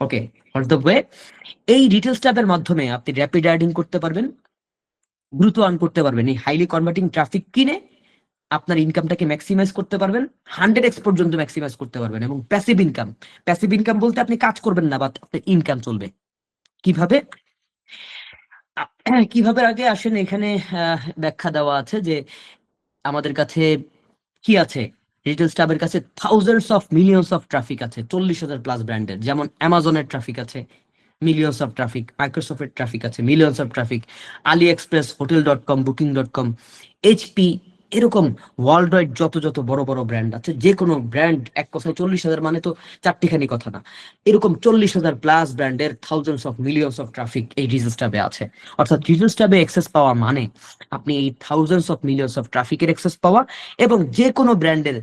Okay, what's the way? এই retail স্ট্যাবের মাধ্যমে আপনি র্যাপিড অ্যাডিং করতে পারবেন, দ্রুত আর্ন করতে পারবেন। এই হাইলি কনভার্টিং ট্রাফিক কিনে আপনার ইনকামটাকে ম্যাক্সিমাইজ করতে পারবেন, 100x পর্যন্ত ম্যাক্সিমাইজ করতে পারবেন। এবং প্যাসিভ ইনকাম, প্যাসিভ ইনকাম বলতে আপনি কাজ করবেন না, বাট আপনার ইনকাম চলবে। কিভাবে কিভাবে আগে আসেন, এখানে ব্যাখ্যা দেওয়া আছে যে আমাদের কাছে কি আছে, রিটেল স্টাবের কাছে thousands of millions of traffic আছে, 40,000 প্লাস ব্র্যান্ডের। যেমন অ্যামাজনের ট্রাফিক আছে মিলিয়ন্স অফ ট্রাফিক, মাইক্রোসফটের ট্রাফিক আছে millions of traffic, AliExpress, হোটেল.com, বুকিং.com, এইচপি, এরকম ওয়ার্ল্ড ওয়াইড যত যত বড় বড় ব্র্যান্ড আছে, যে কোনো ব্র্যান্ড, এক কথায় 40,000 মানে তো চারটিখানি কথা না, এরকম 40,000 প্লাস ব্র্যান্ডের thousands of millions of traffic এই রিটেল স্টাবে আছে। অর্থাৎ রিটেল স্টাবে অ্যাক্সেস পাওয়া মানে আপনি এই থাউজেন্ডস অফ মিলিয়ন্স অফ ট্রাফিকের অ্যাক্সেস পাওয়া, এবং যে কোনো ব্র্যান্ডের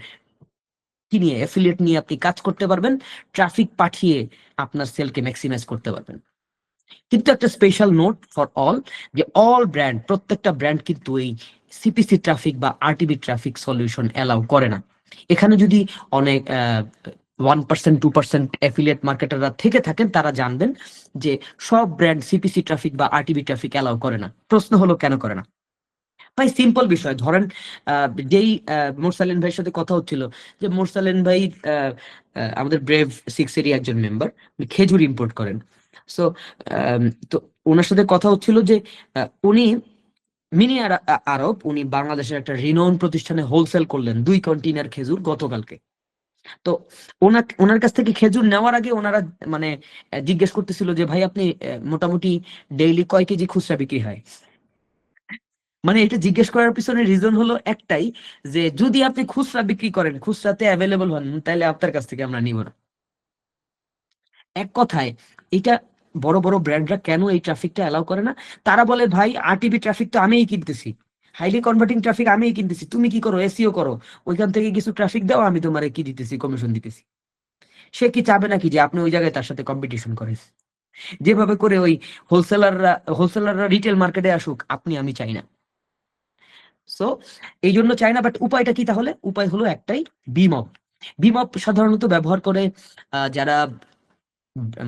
কি নিয়ে, অ্যাফিলিয়েট নিয়ে আপনি কাজ করতে পারবেন, ট্রাফিক পাঠিয়ে আপনার সেলকে ম্যাক্সিমাইজ করতে পারবেন। কিন্তু একটা স্পেশাল নোট ফর অল, যে অল ব্র্যান্ড, প্রত্যেকটা ব্র্যান্ড কিন্তু এই সিপিসি ট্রাফিক বা আরটিবি ট্রাফিক সলিউশন অ্যালাউ করে না। এখানে যদি অনেক 1% 2% অ্যাফিলিয়েট মার্কেটাররা থেকে থাকেন, তারা জানবেন যে সব ব্র্যান্ড সিপিসি ট্রাফিক বা আরটিবি ট্রাফিক অ্যালাউ করে না। প্রশ্ন হলো কেন করে না? ভাই সিম্পল বিষয়, ধরেন যেই মোরসালিন ভাইয়ের সাথে কথা হচ্ছিল, যে মোরসালিন ভাই আমাদের ব্রেভ 6-এরই একজন মেম্বার, খেজুর ইম্পোর্ট করেন। সো তো ওনার সাথে কথা হচ্ছিল যে উনি মিনি আরব, উনি বাংলাদেশের একটা রিনোন প্রতিষ্ঠানে হোলসেল করলেন 2 কন্টেইনার খেজুর গতকালকে। তো ওনার কাছ থেকে খেজুর নেওয়ার আগে ওনারা মানে জিজ্ঞেস করতেছিল যে ভাই আপনি মোটামুটি ডেইলি কয় কেজি খুচরা বিক্রি হয়? মানে এটা জিজ্ঞেস করার পিছনে রিজন হলো একটাই, যে যদি আপনি খুচরা বিক্রি করেন, খুচরাতে অ্যাভেলেবল হন, তাহলে আপনার কাছ থেকে আমরা নিব না। এক কথায় এটা বড় বড় ব্র্যান্ডরা কেন এই ট্রাফিকটা অ্যালাউ করে না? তারা বলে ভাই আরটিবি ট্রাফিক তো আমিই কিনতেছি, হাইলি কনভার্টিং ট্রাফিক আমিই কিনতেছি, তুমি কি করো? এসইও করো, ওইখান থেকে কিছু ট্রাফিক দাও, আমি তোমারে কি দিতেছি, কমিশন দিতেছি। সে কি চাবে নাকি যে আপনি ওই জায়গায় তার সাথে কম্পিটিশন করেন? যেভাবে করে ওই হোলসেলাররা রিটেল মার্কেটে আসুক, আপনি আমি চাই না। সো এই জন্য চাই না। বাট উপায়টা কি তাহলে? উপায় হলো একটাই, বিমব। বিমব সাধারণত ব্যবহার করে যারা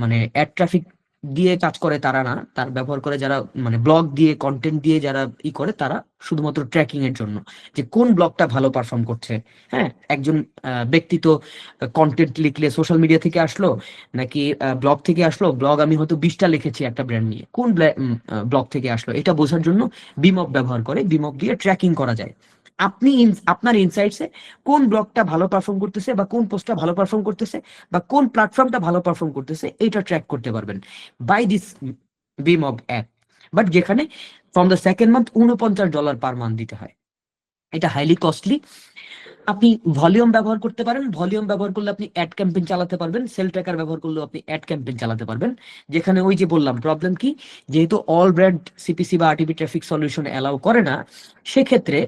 মানে অ্যাড ট্রাফিক দিয়ে কাজ করে তারা না, তার ব্যবহার করে যারা মানে ব্লগ দিয়ে কন্টেন্ট দিয়ে যারা করে, তারা শুধুমাত্র ট্র্যাকিং এর জন্য, যে কোন ব্লগটা ভালো পারফর্ম করছে। হ্যাঁ, একজন ব্যক্তি তো কন্টেন্ট লিখলে সোশ্যাল মিডিয়া থেকে আসলো নাকি ব্লগ থেকে আসলো, ব্লগ আমি হয়তো 20টা লিখেছি একটা ব্র্যান্ড নিয়ে, কোন ব্লগ থেকে আসলো এটা বোঝার জন্য বিমব ব্যবহার করে। বিমব দিয়ে ট্র্যাকিং করা যায়। আপনি আপনার ইনসাইটসে কোন ব্লগটা ভালো পারফর্ম করতেছে, বা কোন পোস্টটা ভালো পারফর্ম করতেছে, বা কোন প্ল্যাটফর্মটা ভালো পারফর্ম করতেছে, এটা ট্র্যাক করতে পারবেন বাই দিস বিমব অ্যাপ। বাট যেখানে from the second month $49 per month দিতে হয়, এটা হাইলি কস্টলি। আপনি ভলিউম ব্যবহার করতে পারেন, ভলিউম ব্যবহার করলে আপনি অ্যাড ক্যাম্পেইন চালাতে পারবেন, সেল ট্র্যাকার ব্যবহার করলেও আপনি অ্যাড ক্যাম্পেইন চালাতে পারবেন। যেখানে ওই যে বললাম প্রবলেম কি, যেহেতু অল ব্র্যান্ড সিপিসি বা আরটিপি ট্রাফিক সলিউশন অ্যালাউ করে না, সেক্ষেত্রে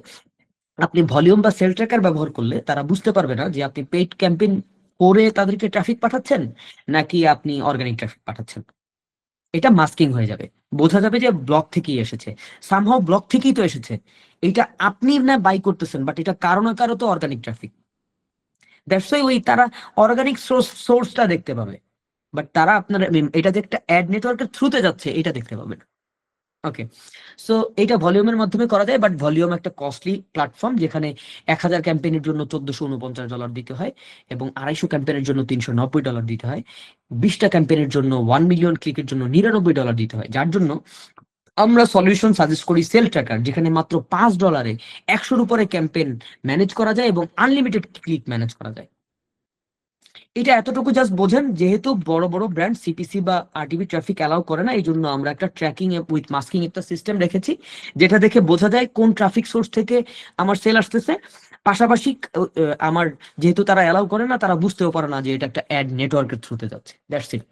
আপনি ভলিউম বা সেল ট্র্যাকার ব্যবহার করলে তারা বুঝতে পারবে না যে আপনি পেইড ক্যাম্পেইন করে তাদেরকে ট্রাফিক পাঠাচ্ছেন নাকি আপনি অর্গানিক ট্রাফিক পাঠাচ্ছেন। এটা মাস্কিং হয়ে যাবে, বোঝা যাবে যে ব্লগ থেকেই এসেছে, সামহাও ব্লগ থেকেই তো এসেছে। এটা আপনি না বাই করতেছেন, বাট এটা কারো না কারো তো অর্গানিক ট্রাফিক। দ্যাটস ওয়াই ওই তারা অর্গানিক সোর্সটা দেখতে পাবে, বাট তারা আপনার এটা যে একটা অ্যাড নেটওয়ার্কের থ্রুতে যাচ্ছে এটা দেখতে পাবে না। ওকে, সো এটা ভলিউমের মাধ্যমে করা যায়, বাট ভলিউম একটা কস্টলি প্ল্যাটফর্ম, যেখানে 1000 ক্যাম্পেইনের জন্য $1449 দিতে হয়, এবং 250 ক্যাম্পেইনের জন্য $390 দিতে হয়, 20টা ক্যাম্পেইনের জন্য 1 মিলিয়ন ক্লিকের জন্য $99 দিতে হয়। যার জন্য আমরা সলিউশন সাজেস্ট করি সেল ট্র্যাকার, যেখানে মাত্র $5 100-র উপরে ক্যাম্পেইন ম্যানেজ করা যায় এবং আনলিমিটেড ক্লিক ম্যানেজ করা যায়। এটা এতটুকু জাস্ট বোঝেন, যেহেতু বড় বড় ব্র্যান্ড সিপিসি বা আরটিবি ট্রাফিক অ্যালাউ করে না, এই জন্য আমরা একটা ট্র্যাকিং উইথ মাস্কিং একটা সিস্টেম রেখেছি, যেটা দেখে বোঝা যায় কোন ট্রাফিক সোর্স থেকে আমার সেল আসতেছে। পাশাপাশি আমার যেহেতু তারা অ্যালাউ করে না, তারা বুঝতেও পারে না যে এটা একটা অ্যাড নেটওয়ার্কের থ্রুতে যাচ্ছে। That's it.